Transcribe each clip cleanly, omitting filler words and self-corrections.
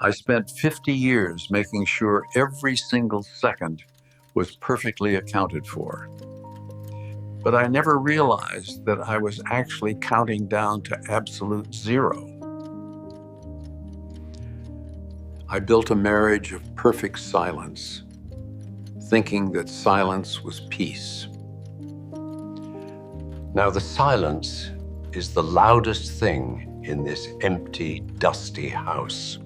I spent 50 years making sure every single second was perfectly accounted for. But I never realized that I was actually counting down to absolute zero. I built a marriage of perfect silence, thinking that silence was peace. Now the silence is the loudest thing in this empty, dusty house.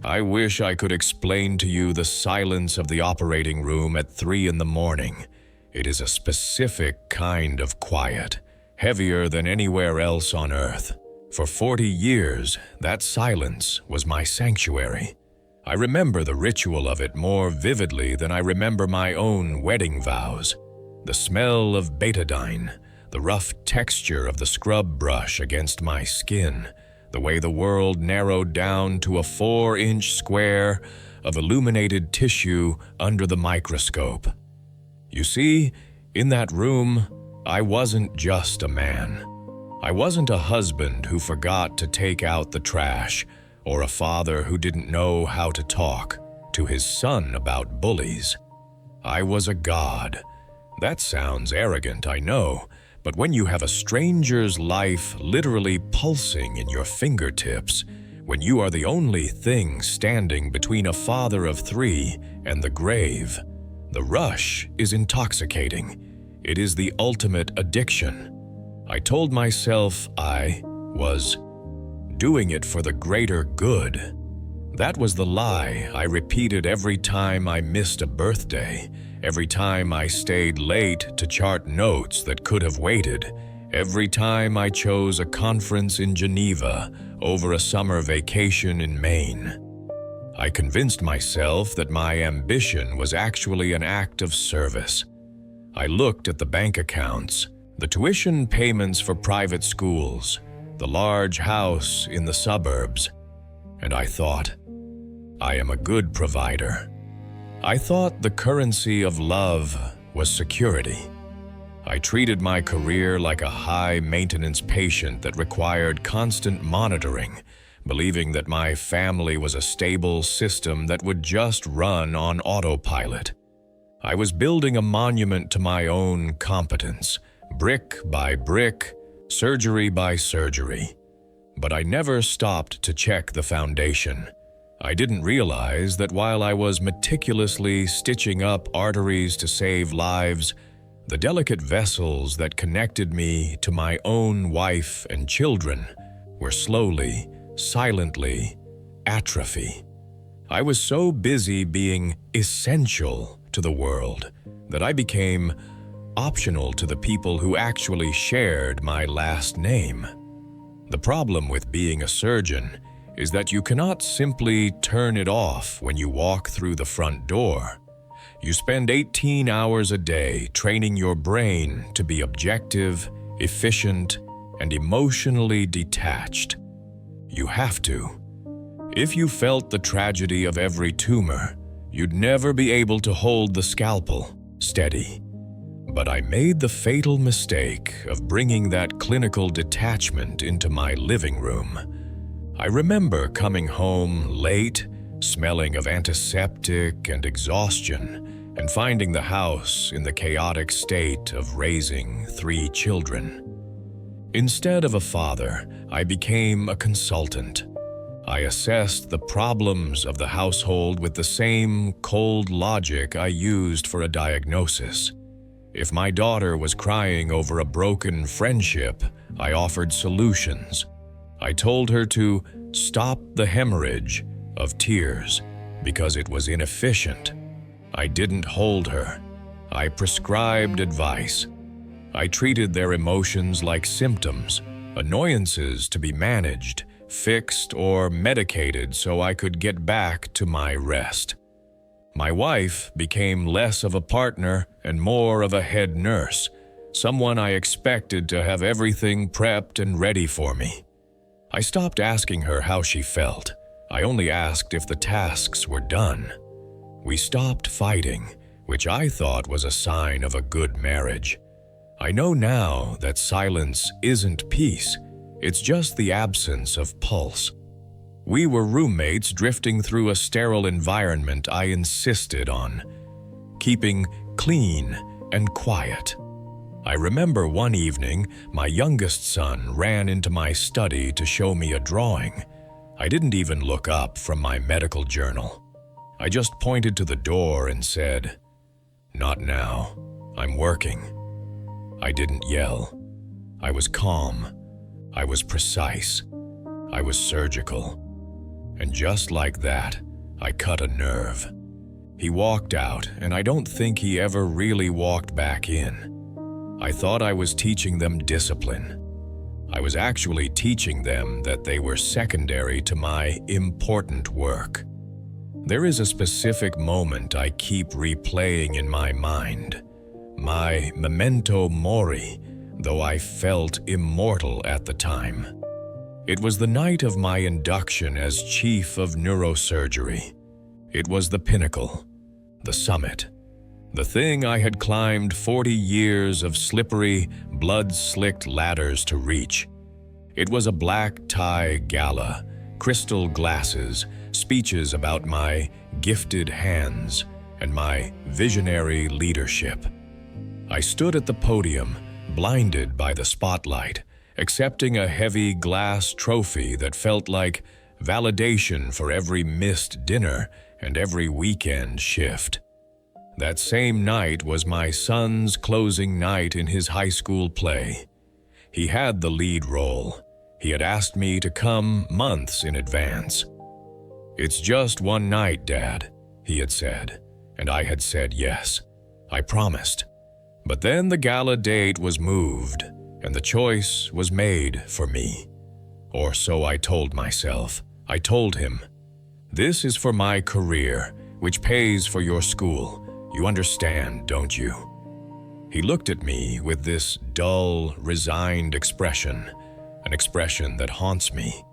I wish I could explain to you the silence of the operating room at 3 in the morning. It is a specific kind of quiet, heavier than anywhere else on earth. For 40 years, that silence was my sanctuary. I remember the ritual of it more vividly than I remember my own wedding vows. The smell of betadine, the rough texture of the scrub brush against my skin, the way the world narrowed down to a 4-inch square of illuminated tissue under the microscope. You see, in that room, I wasn't just a man. I wasn't a husband who forgot to take out the trash, or a father who didn't know how to talk to his son about bullies. I was a god. That sounds arrogant, I know, but when you have a stranger's life literally pulsing in your fingertips, when you are the only thing standing between a father of 3 and the grave, the rush is intoxicating. It is the ultimate addiction. I told myself I was doing it for the greater good. That was the lie I repeated every time I missed a birthday, every time I stayed late to chart notes that could have waited, every time I chose a conference in Geneva over a summer vacation in Maine. I convinced myself that my ambition was actually an act of service. I looked at the bank accounts, the tuition payments for private schools, the large house in the suburbs, and I thought, I am a good provider. I thought the currency of love was security. I treated my career like a high-maintenance patient that required constant monitoring, believing that my family was a stable system that would just run on autopilot. I was building a monument to my own competence, brick by brick, surgery by surgery. But I never stopped to check the foundation. I didn't realize that while I was meticulously stitching up arteries to save lives, the delicate vessels that connected me to my own wife and children were slowly, silently atrophy. I was so busy being essential to the world that I became optional to the people who actually shared my last name. The problem with being a surgeon is that you cannot simply turn it off when you walk through the front door. You spend 18 hours a day training your brain to be objective, efficient, and emotionally detached. You have to. If you felt the tragedy of every tumor, you'd never be able to hold the scalpel steady. But I made the fatal mistake of bringing that clinical detachment into my living room. I remember coming home late, smelling of antiseptic and exhaustion, and finding the house in the chaotic state of raising 3 children. Instead of a father, I became a consultant. I assessed the problems of the household with the same cold logic I used for a diagnosis. If my daughter was crying over a broken friendship, I offered solutions. I told her to stop the hemorrhage of tears because it was inefficient. I didn't hold her. I prescribed advice. I treated their emotions like symptoms, annoyances to be managed, fixed, or medicated so I could get back to my rest. My wife became less of a partner and more of a head nurse, someone I expected to have everything prepped and ready for me. I stopped asking her how she felt. I only asked if the tasks were done. We stopped fighting, which I thought was a sign of a good marriage. I know now that silence isn't peace. It's just the absence of pulse. We were roommates drifting through a sterile environment I insisted on keeping clean and quiet. I remember one evening, my youngest son ran into my study to show me a drawing. I didn't even look up from my medical journal. I just pointed to the door and said, "Not now. I'm working." I didn't yell. I was calm. I was precise. I was surgical. And just like that, I cut a nerve. He walked out, and I don't think he ever really walked back in. I thought I was teaching them discipline. I was actually teaching them that they were secondary to my important work. There is a specific moment I keep replaying in my mind, my memento mori, though I felt immortal at the time. It was the night of my induction as chief of neurosurgery. It was the pinnacle, the summit, the thing I had climbed 40 years of slippery, blood-slicked ladders to reach. It was a black tie gala, crystal glasses, speeches about my gifted hands and my visionary leadership. I stood at the podium, blinded by the spotlight, accepting a heavy glass trophy that felt like validation for every missed dinner and every weekend shift. That same night was my son's closing night in his high school play. He had the lead role. He had asked me to come months in advance. "It's just one night, Dad," he had said, and I had said yes. I promised. But then the gala date was moved, and the choice was made for me. Or so I told myself. I told him, "This is for my career, which pays for your school. You understand, don't you?" He looked at me with this dull, resigned expression, an expression that haunts me,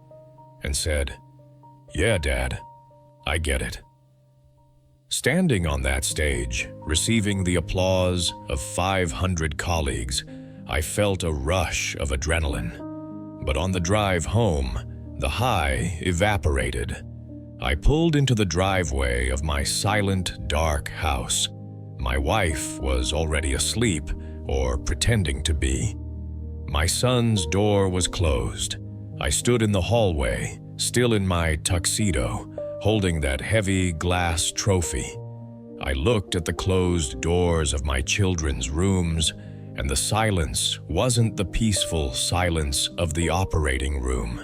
and said, "Yeah, Dad, I get it." Standing on that stage, receiving the applause of 500 colleagues, I felt a rush of adrenaline. But on the drive home, the high evaporated. I pulled into the driveway of my silent, dark house. My wife was already asleep, or pretending to be. My son's door was closed. I stood in the hallway, still in my tuxedo, holding that heavy glass trophy. I looked at the closed doors of my children's rooms, and the silence wasn't the peaceful silence of the operating room.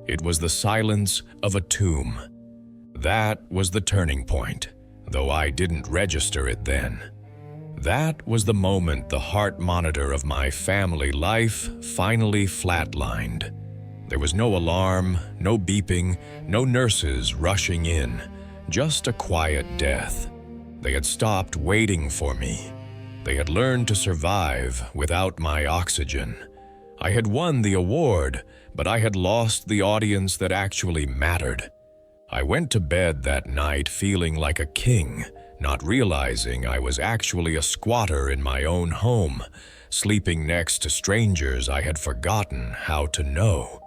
It was the silence of a tomb. That was the turning point, though I didn't register it then. That was the moment the heart monitor of my family life finally flatlined. There was no alarm, no beeping, no nurses rushing in, just a quiet death. They had stopped waiting for me. They had learned to survive without my oxygen. I had won the award, but I had lost the audience that actually mattered. I went to bed that night feeling like a king, not realizing I was actually a squatter in my own home, sleeping next to strangers I had forgotten how to know.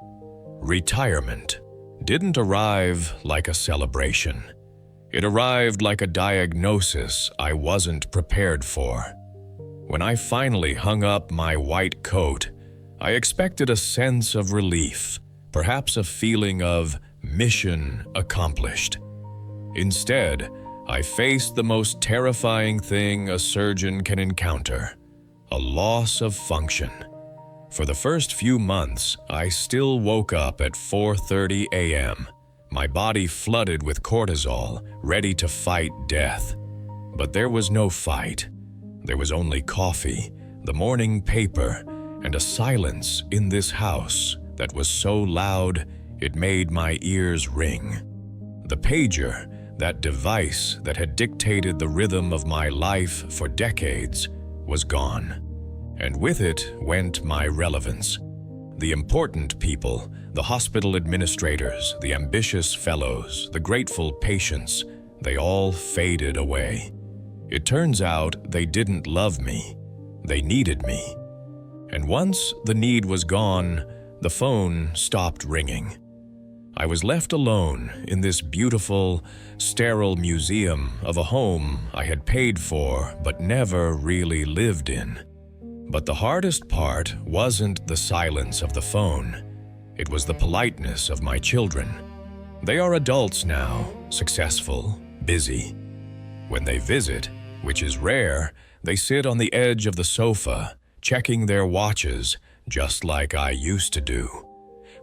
Retirement didn't arrive like a celebration. It arrived like a diagnosis I wasn't prepared for. When I finally hung up my white coat, I expected a sense of relief, perhaps a feeling of mission accomplished. Instead, I faced the most terrifying thing a surgeon can encounter: a loss of function. For the first few months, I still woke up at 4:30 a.m., my body flooded with cortisol, ready to fight death. But there was no fight. There was only coffee, the morning paper, and a silence in this house that was so loud it made my ears ring. The pager, that device that had dictated the rhythm of my life for decades, was gone. And with it went my relevance. The important people, the hospital administrators, the ambitious fellows, the grateful patients, they all faded away. It turns out they didn't love me. They needed me. And once the need was gone, the phone stopped ringing. I was left alone in this beautiful, sterile museum of a home I had paid for but never really lived in. But the hardest part wasn't the silence of the phone. It was the politeness of my children. They are adults now, successful, busy. When they visit, which is rare, they sit on the edge of the sofa, checking their watches, just like I used to do.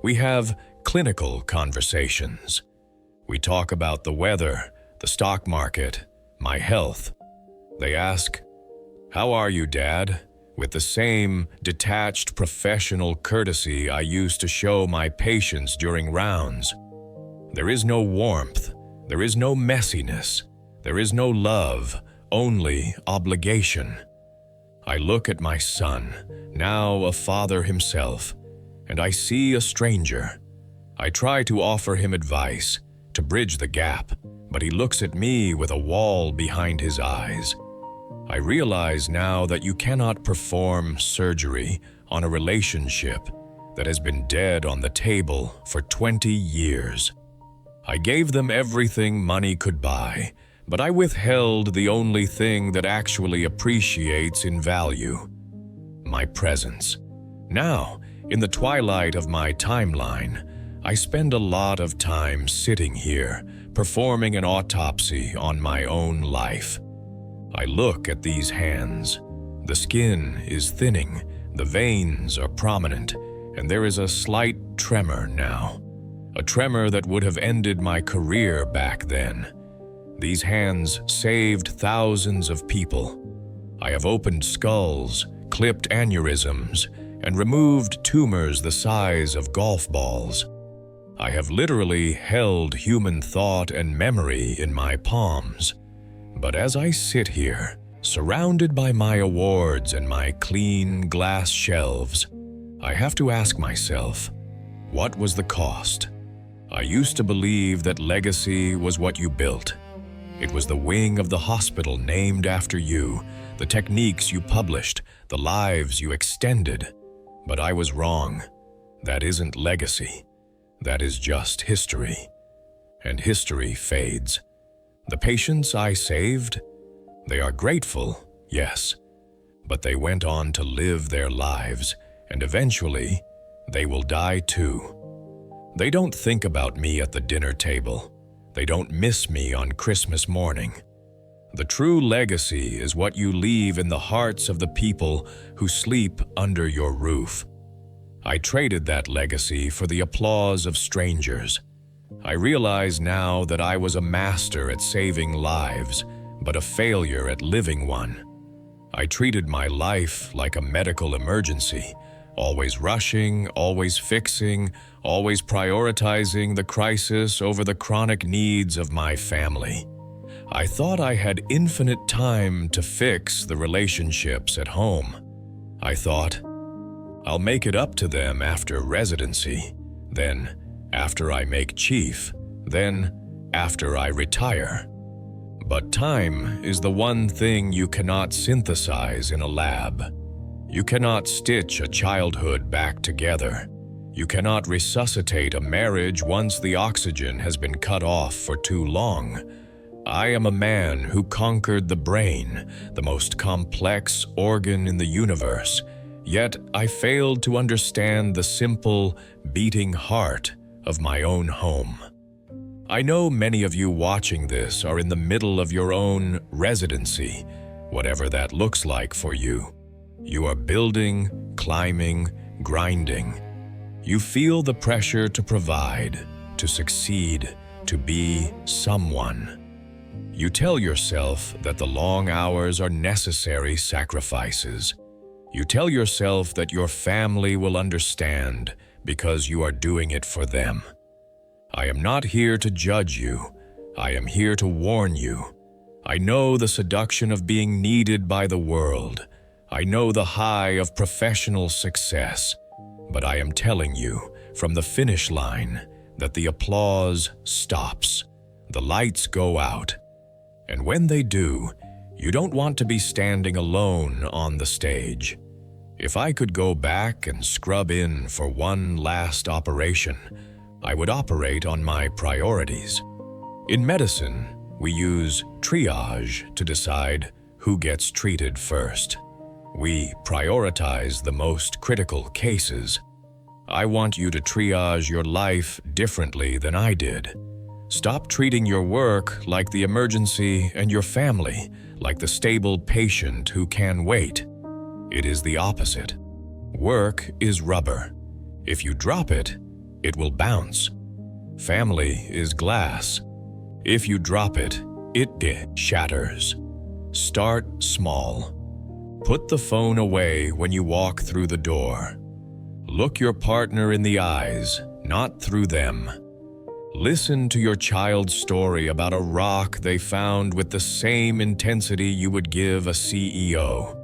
We have clinical conversations. We talk about the weather, the stock market, my health. They ask, "How are you, Dad?" with the same detached professional courtesy I used to show my patients during rounds. There is no warmth, there is no messiness, there is no love, only obligation. I look at my son, now a father himself, and I see a stranger. I try to offer him advice, to bridge the gap, but he looks at me with a wall behind his eyes. I realize now that you cannot perform surgery on a relationship that has been dead on the table for 20 years. I gave them everything money could buy, but I withheld the only thing that actually appreciates in value: my presence. Now, in the twilight of my timeline, I spend a lot of time sitting here, performing an autopsy on my own life. I look at these hands. The skin is thinning, the veins are prominent, and there is a slight tremor now. A tremor that would have ended my career back then. These hands saved thousands of people. I have opened skulls, clipped aneurysms, and removed tumors the size of golf balls. I have literally held human thought and memory in my palms. But as I sit here, surrounded by my awards and my clean glass shelves, I have to ask myself, what was the cost? I used to believe that legacy was what you built. It was the wing of the hospital named after you, the techniques you published, the lives you extended. But I was wrong. That isn't legacy. That is just history. And history fades. The patients I saved, they are grateful, yes, but they went on to live their lives, and eventually, they will die too. They don't think about me at the dinner table. They don't miss me on Christmas morning. The true legacy is what you leave in the hearts of the people who sleep under your roof. I traded that legacy for the applause of strangers. I realize now that I was a master at saving lives, but a failure at living one. I treated my life like a medical emergency, always rushing, always fixing, always prioritizing the crisis over the chronic needs of my family. I thought I had infinite time to fix the relationships at home. I thought, I'll make it up to them after residency, then after I make chief, then after I retire. But time is the one thing you cannot synthesize in a lab. You cannot stitch a childhood back together. You cannot resuscitate a marriage once the oxygen has been cut off for too long. I am a man who conquered the brain, the most complex organ in the universe, yet I failed to understand the simple, beating heart of my own home. I know many of you watching this are in the middle of your own residency, whatever that looks like for you. You are building, climbing, grinding. You feel the pressure to provide, to succeed, to be someone. You tell yourself that the long hours are necessary sacrifices. You tell yourself that your family will understand because you are doing it for them. I am not here to judge you. I am here to warn you. I know the seduction of being needed by the world. I know the high of professional success. But I am telling you from the finish line that the applause stops. The lights go out. And when they do, you don't want to be standing alone on the stage. If I could go back and scrub in for one last operation, I would operate on my priorities. In medicine, we use triage to decide who gets treated first. We prioritize the most critical cases. I want you to triage your life differently than I did. Stop treating your work like the emergency and your family like the stable patient who can wait. It is the opposite. Work is rubber. If you drop it, it will bounce. Family is glass. If you drop it, it shatters. Start small. Put the phone away when you walk through the door. Look your partner in the eyes, not through them. Listen to your child's story about a rock they found with the same intensity you would give a CEO.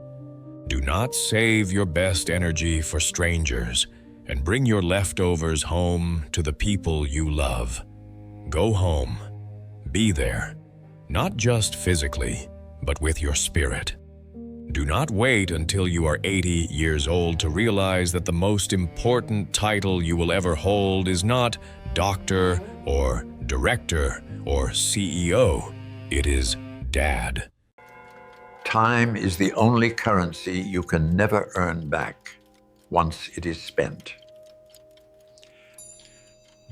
Do not save your best energy for strangers and bring your leftovers home to the people you love. Go home. Be there, not just physically, but with your spirit. Do not wait until you are 80 years old to realize that the most important title you will ever hold is not doctor or director or CEO. It is dad. Time is the only currency you can never earn back once it is spent.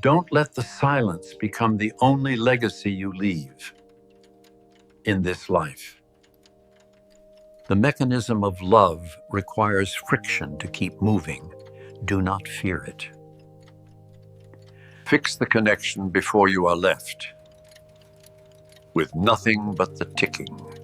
Don't let the silence become the only legacy you leave in this life. The mechanism of love requires friction to keep moving. Do not fear it. Fix the connection before you are left with nothing but the ticking